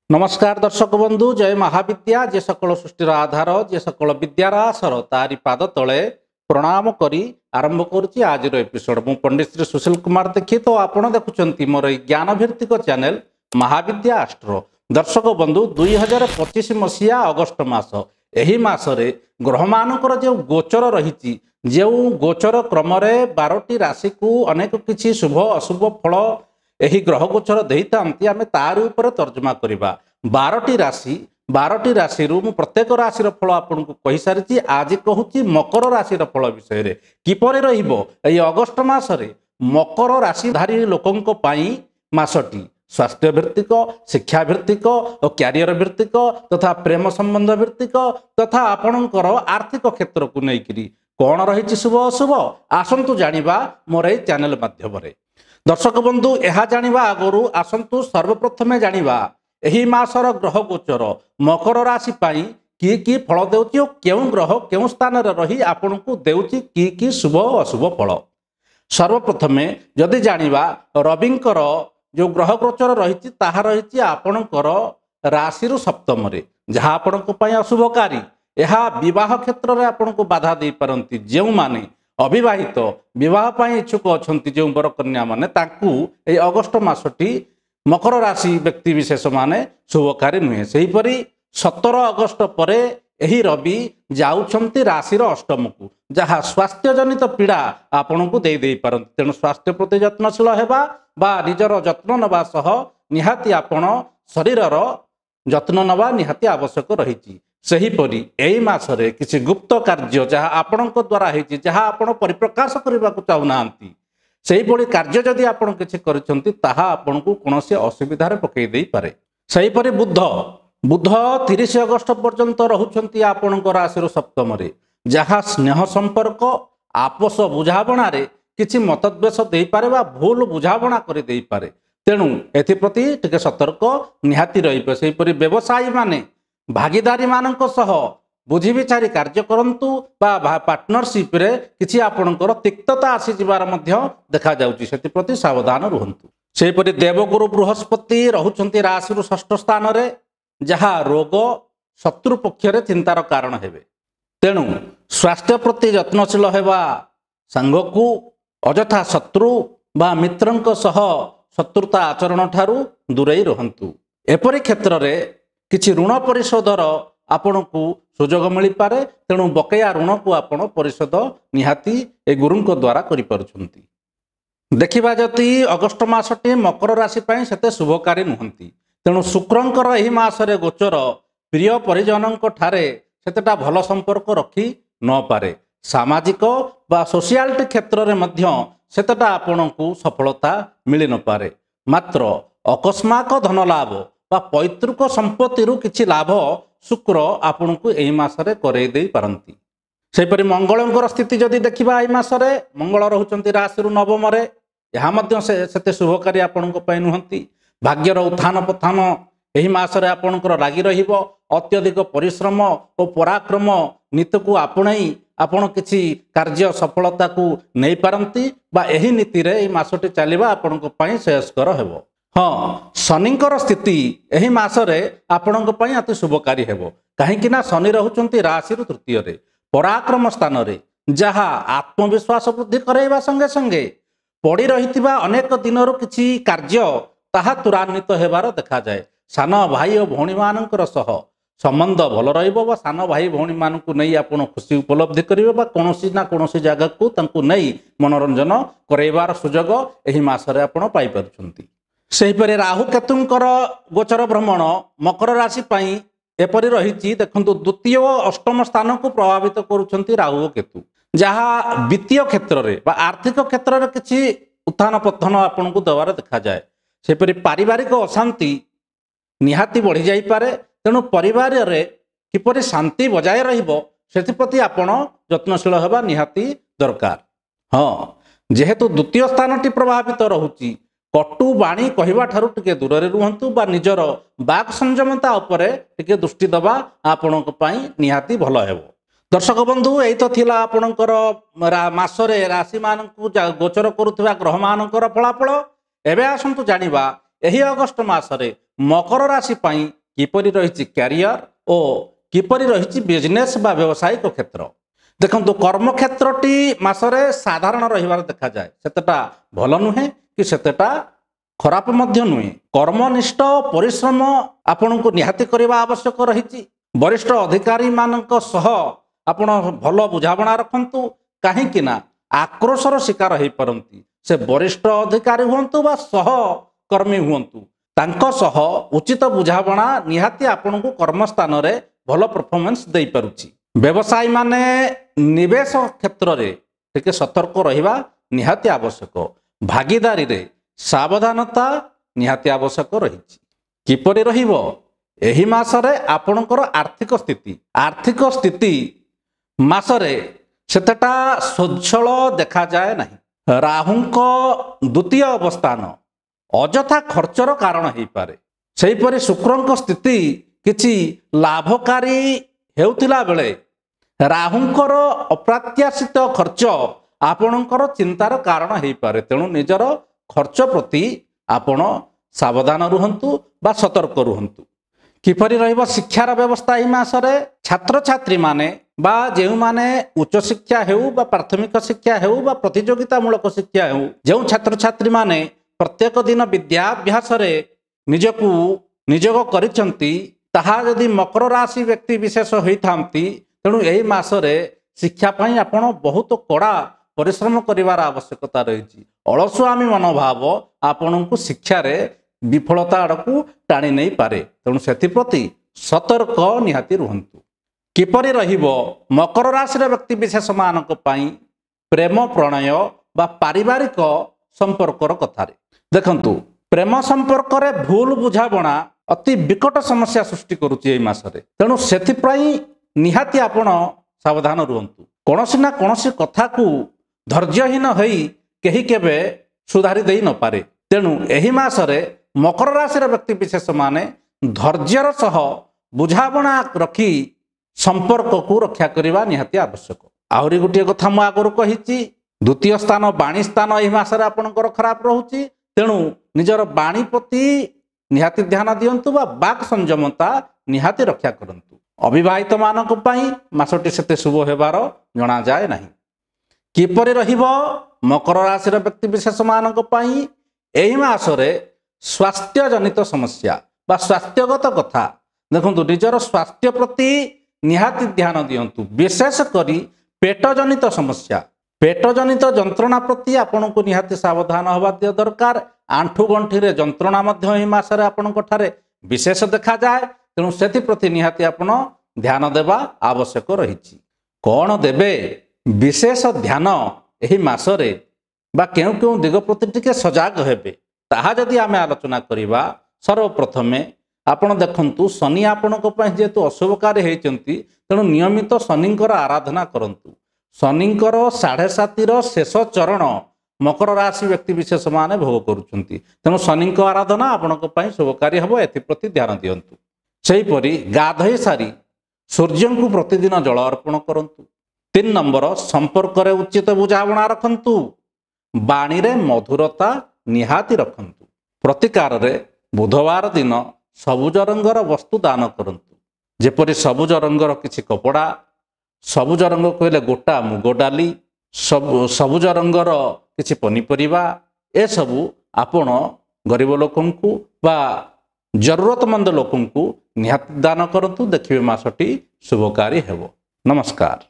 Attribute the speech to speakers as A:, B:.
A: नमस्कार दर्शक बंधु जय महाविद्या जे सकल सृष्टिर आधार जे सकल विद्यार आसर तारी पाद तले प्रणाम करी आरंभ करुच्ची आज एपिसोड मु पंडित श्री सुशील कुमार देखी तो आपण देखुंत मोर ज्ञान भित्तिक चैनल महाविद्या आस्ट्रो दर्शक बंधु 2025 मसीहा अगस्ट मास एही मासरे ग्रह मानकर जो गोचर रही जो गोचर क्रम 12टी राशि को अनेक किछि शुभ अशुभ फल एही ग्रह गोचर देइतांती आमे तार ऊपर तर्जमा करिबा 12टी राशि मु प्रत्येक राशि फल आपन को कहि सारिछि आज कहूची मकर राशि फल विषय रे किपरि रहिबो एई अगस्ट मासरे मकर राशिधारी लोकंक पई मासटी स्वास्थ्य भित्तिक शिक्षा भित्तिक और क्यारियर भित्तिक तथा प्रेम संबंध भित्तिक तथा आपणकर आर्थिक क्षेत्र को लेकिन कौन रही शुभ अशुभ आसतु जानिबा मोर ए चैनल माध्यम दर्शक बंधु यह जानिबा आगरू आसतु सर्वप्रथमे जानिबा एही मासर ग्रह गोचर मकर राशि पाई कि फल देउची केउ ग्रह केउ स्थान रे रही आपन को देउची कि शुभ अशुभ फल सर्वप्रथमे जदि जानिबा रविंकर जो ग्रह गोचर रही ताहा रही आपणकर राशि सप्तम रे जहाँ आपण अशुभकारी यह विवाह क्षेत्र में आपन को बाधा दे पारंती जो माने अविवाहित विवाह पाई इच्छुक अछंती जो बर कन्या माने ताकू ए अगस्ट मासटी मकर राशि व्यक्ति विशेष माने शुभकारी नुहे सेहीपरि 17 अगस्ट पर एही रवि जाउछंती राशिर अष्टम को जहाँ स्वास्थ्य जनित पीड़ा आपन को दे पारंती तेणु स्वास्थ्य प्रति यत्नशील हेबा बा निजर जत्न नबा सह निहाती आपण शरीरर जत्न नबा निहाती आवश्यक रही सेहीपरि एई मासरे किसी गुप्त कार्य जहाँ आपणक द्वारा होती जहाँ आपण परिप्रकाश करने को चाहूनाहांती सेहीपरि कार्य जदि आपण किछि करिसंती ताहा आपण को कोनोसी असुविधारे पकई देई पारे सेहीपरि बुध 30 अगस्ट पर्यंत रहुचंती आपणक राशिर सप्तम रे जहाँ स्नेह संपर्क आपस बुझाबणा रे किछि मतद्वेष देई पारे बा भूल बुझाबणा करि देई पारे तेणु एथिप्रति टिके सतर्क निहाती रहिबे सेहीपरि व्यवसायी माने भागीदारी मानक सह बुझी विचारी कार्य करंतु बा पार्टनरशिप रे किछि आपणकर तिक्तता आसी जिबार मध्य देखा जाउची सेथिप्रति सावधान रुहंतु सेहीपरि देवगुरु बृहस्पति रहुचंती राशिर षष्ठ स्थान रे जहाँ रोग शत्रु पक्षरे चिंतार कारण हेबे तेणु स्वास्थ्य प्रति यत्नशील हेबा सांगकु अजथा शत्रु बा मित्रंक सह शत्रुता आचरण ठारू दूरेई रहंतु एपरि क्षेत्र रे किछि ऋण परिशोधर आपण को सुजोग मिल पारे तेणु बकेया ऋण को आपण परिशोध निहाती ए गुरुंक द्वारा करि पारुछंती देखिबा जति अगस्ट मासटी मकर राशि पई सेते शुभकारी नुहंती तेणु शुक्रंकर एही मासरे गोचर प्रिय परिजनक ठारे सेतेटा भल संपर्क रखी न पारे सामाजिक बा सोशियालिटी क्षेत्र में मध्य सेतेटा आपण को सफलता मिल न पारे मात्र अकस्मात धन लाभ बा पैतृक संपत्ति किछि लाभ शुक्र आपण को एही मासरे करई देई पारंती सेपरि मंगलंकर स्थिति जदि देखिबा एही मासरे मंगल रहुचंती राशिरु नवम रे यहा मध्य सेते शुभकारी आपण को पई नुहंती भाग्यर उत्थान पथान एही मासरे आपणकर लागि रहिबो अत्यधिक परिश्रम और पराक्रम नीति को आपणई आपण किछि कार्य सफलता को नहीं पारंती बा एही नीति रे एही मासटी चलिबा आपण को पई श्रेयस्कर हेबो हाँ शनिंकर स्थिति एही मासरे आपणक पई अति शुभकारी हेबो काहेकि ना शनि रहुचंती राशिरु तृतीय रे पराक्रम स्थान रे जहाँ आत्मविश्वास वृद्धि करैबा संगे संगे पड़ी रहितिबा अनेक दिनरु किछि कार्य ताहा त्वरान्वित हेबार देखा जाए सान भाई और भौणी मानकर सह संबंध भल रहिबो बा सान भाई भौणी मानकु नै आपण खुशी उपलब्धि करिवे बा कोनोसी ना कोनोसी जगह को तांकु नै मनोरंजन करैबार सुजोग एही मासरे आपण पाई परछंती सेहीपरि राहु केतुंकर गोचर भ्रमण मकर राशि पई एपरि रहिछि देखंतु द्वितीय और अष्टम स्थान को प्रभावित करूछंती राहु और केतु जहाँ वित्तीय क्षेत्र रे बा आर्थिक क्षेत्र रे किछि उत्थान पतन आपण को देवार देखा जाए सेपरि पारिवारिक अशांति निहाती बढ़ी जाई पारे तेणु परिवार रे किपरि शांति बजाय रहिबो सेथिप्रति आपण यत्नशील हेबा निहाती दरकार हाँ जेहेतु द्वितीय स्थानटी प्रभावित रहुची कटु बाणी कहवा ठारू टिके दूर रे रुहंतु बा निजर बाक संयमता उपरे टिके दृष्टि दबा आपणक पई निहाती भलो हेबो दर्शक बंधु एई तो थिला आपणकर मासरे राशि मानकु गोचर करुथिबा ग्रह मानकर फलाफल एबे आसंतु जानिबा एही अगस्ट मासरे मकर राशि पाई किपरि रहिछि क्यारियर ओ किपरि रहिछि बिजनेस बा व्यावसायिक क्षेत्र। देखंतु कर्म क्षेत्रटी मासरे साधारण रहिबार देखा जाए, सेतेटा भल नुहे कि सेतेटा खराब मध्य नुहे। कर्मनिष्ठ परिश्रम आपनको निहाती करबा आवश्यक रहिछि। वरिष्ठ अधिकारी मानक सह आपण भल बुझाबणा रखंतु, काहे कि ना आक्रोशर शिकार होई परंती। से वरिष्ठ अधिकारी हुंतु बा सहकर्मी हुंतु, तांको सह उचित बुझाबणा निहाती आपनको कर्मस्थान रे भल परफॉर्मेंस देई पारुछि। व्यवसायी माने निवेश क्षेत्र रे टिके सतर्क रहिबा निहाती आवश्यक। भागीदारी रे सावधानता निहाती आवश्यक रहिछि। किपरि रहिबो एही मासरे आपणकर आर्थिक स्थिति मासरे सेतटा सच्छल देखा जाए नहीं। राहुंको द्वितीय अवस्थान अजथा खर्चर कारण हो पारे। सेहीपरि शुक्रंक स्थिति किछि लाभकारी हेउथिला बेले राहुंकर अप्रत्याशित खर्च आपणकर चिंतार कारण हो पारे। तेणु निजर खर्च प्रति आपण सावधान रुहंतु बा सतर्क रुहंतु। किपरि रहिबो शिक्षार व्यवस्था एही मासरे छात्र छात्री माने बा जेउ माने उच्च शिक्षा हेउ बा प्राथमिक शिक्षा हेउ बा प्रतियोगितामूलक शिक्षा हेउ, जेउ छात्र छात्री माने प्रत्येक दिन विद्याभ्यास रे निजकु नियोग करिसंती, ताहा यदि मकर राशि व्यक्ति विशेष होइथांती, तेणु एही मासरे शिक्षा पई आपण बहुत कड़ा परिश्रम करिवार आवश्यकता रहिछि। अलसुआमी मनोभाव आपणको शिक्षा रे विफलता आड़कू टाणी नहीं पारे। तेणु सेप्रति सतर्क निहाती रुहंतु। किपरि रहिबो मकर राशि व्यक्ति विशेष मानक पई प्रेम प्रणय बा पारिवारिक संपर्कर कथारे देखंतु, प्रेम संपर्क रे भूल बुझाबणा अति विकट समस्या सृष्टि करुछि एही मासरे। तेणु सेथिपई निहाती आपण सावधान रुहंतु। कोनोसी ना कोनोसी कथा को धैर्यहीन होई केही केबे सुधारी देई न पारे। तेणु एही मासरे मकर राशि व्यक्ति विशेष माने धैर्यर सह बुझाबणा रखी संपर्क को रक्षा करने निहाती आवश्यक। आहरी गोटे कथा मु आगु कही, द्वितीय स्थान वाणी स्थान एही मासरे आपणकर खराब रहुछि। तेणु निजर वाणी प्रति निहाती ध्यान दियंतु बा बाक संयमता निहाती रक्षा करंतु। अविवाहित मानक पई मासटी सेते शुभ हेबार जणा जाए नहीं। किपरि रहिबो मकर राशि व्यक्ति विशेष मानक पई एही मासरे स्वास्थ्य जनित समस्या बा स्वास्थ्यगत कथा देखंतु, निजर स्वास्थ्य प्रति निहाती ध्यान दियंतु। विशेष करी पेट जनित समस्या, पेट जनित जंत्रणा प्रति आपनको निहाती सावधान होबा दरकार। आंठू गंठी रे जंत्रणा मध्य एही मासरे आपनको ठारे विशेष देखा जाए। तेणु सेति प्रति निहाती आपण ध्यान देबा आवश्यक रहिछि। कोन देबे विशेष ध्यान एही मासरे बा केउ केउ दिग प्रति टिके सजाग हेबे, ताहा जदि आमे आलोचना करिबा, सर्वप्रथमे आपण देखंतु शनि आपणक पई जेतु अशुभकारी हेचंती, तेणु नियमित शनिंकर आराधना करंतु। शनिंकर 7.5 शेष चरण मकर राशि व्यक्ति विशेष माने भोग करुचंती। तेणु शनिंक आराधना आपणक पई शुभकारी हबो, एथि प्रति ध्यान दियंतु। सेहीपरि गाधई सारी सूर्यंकु प्रतिदिन जल अर्पण करंतु। 3 नंबर संपर्क रे उचित बुझाबणा रखंतु। बाणी रे मधुरता निहाती रखंतु। प्रतिकार रे बुधवार दिन सबुज रंगर वस्तु दान करंतु। जेपरि सबुज रंगर किछि कपड़ा, सबुज रंग कहले गोटा मुग डाली, सबुज रंगर किछि पनिपरिबा, ए सबु आपण गरीब लोकंकु बा जरूरतमंद लोकंकु निहाती दान करंतु। देखिबे मासटी शुभकारी हेबो। नमस्कार।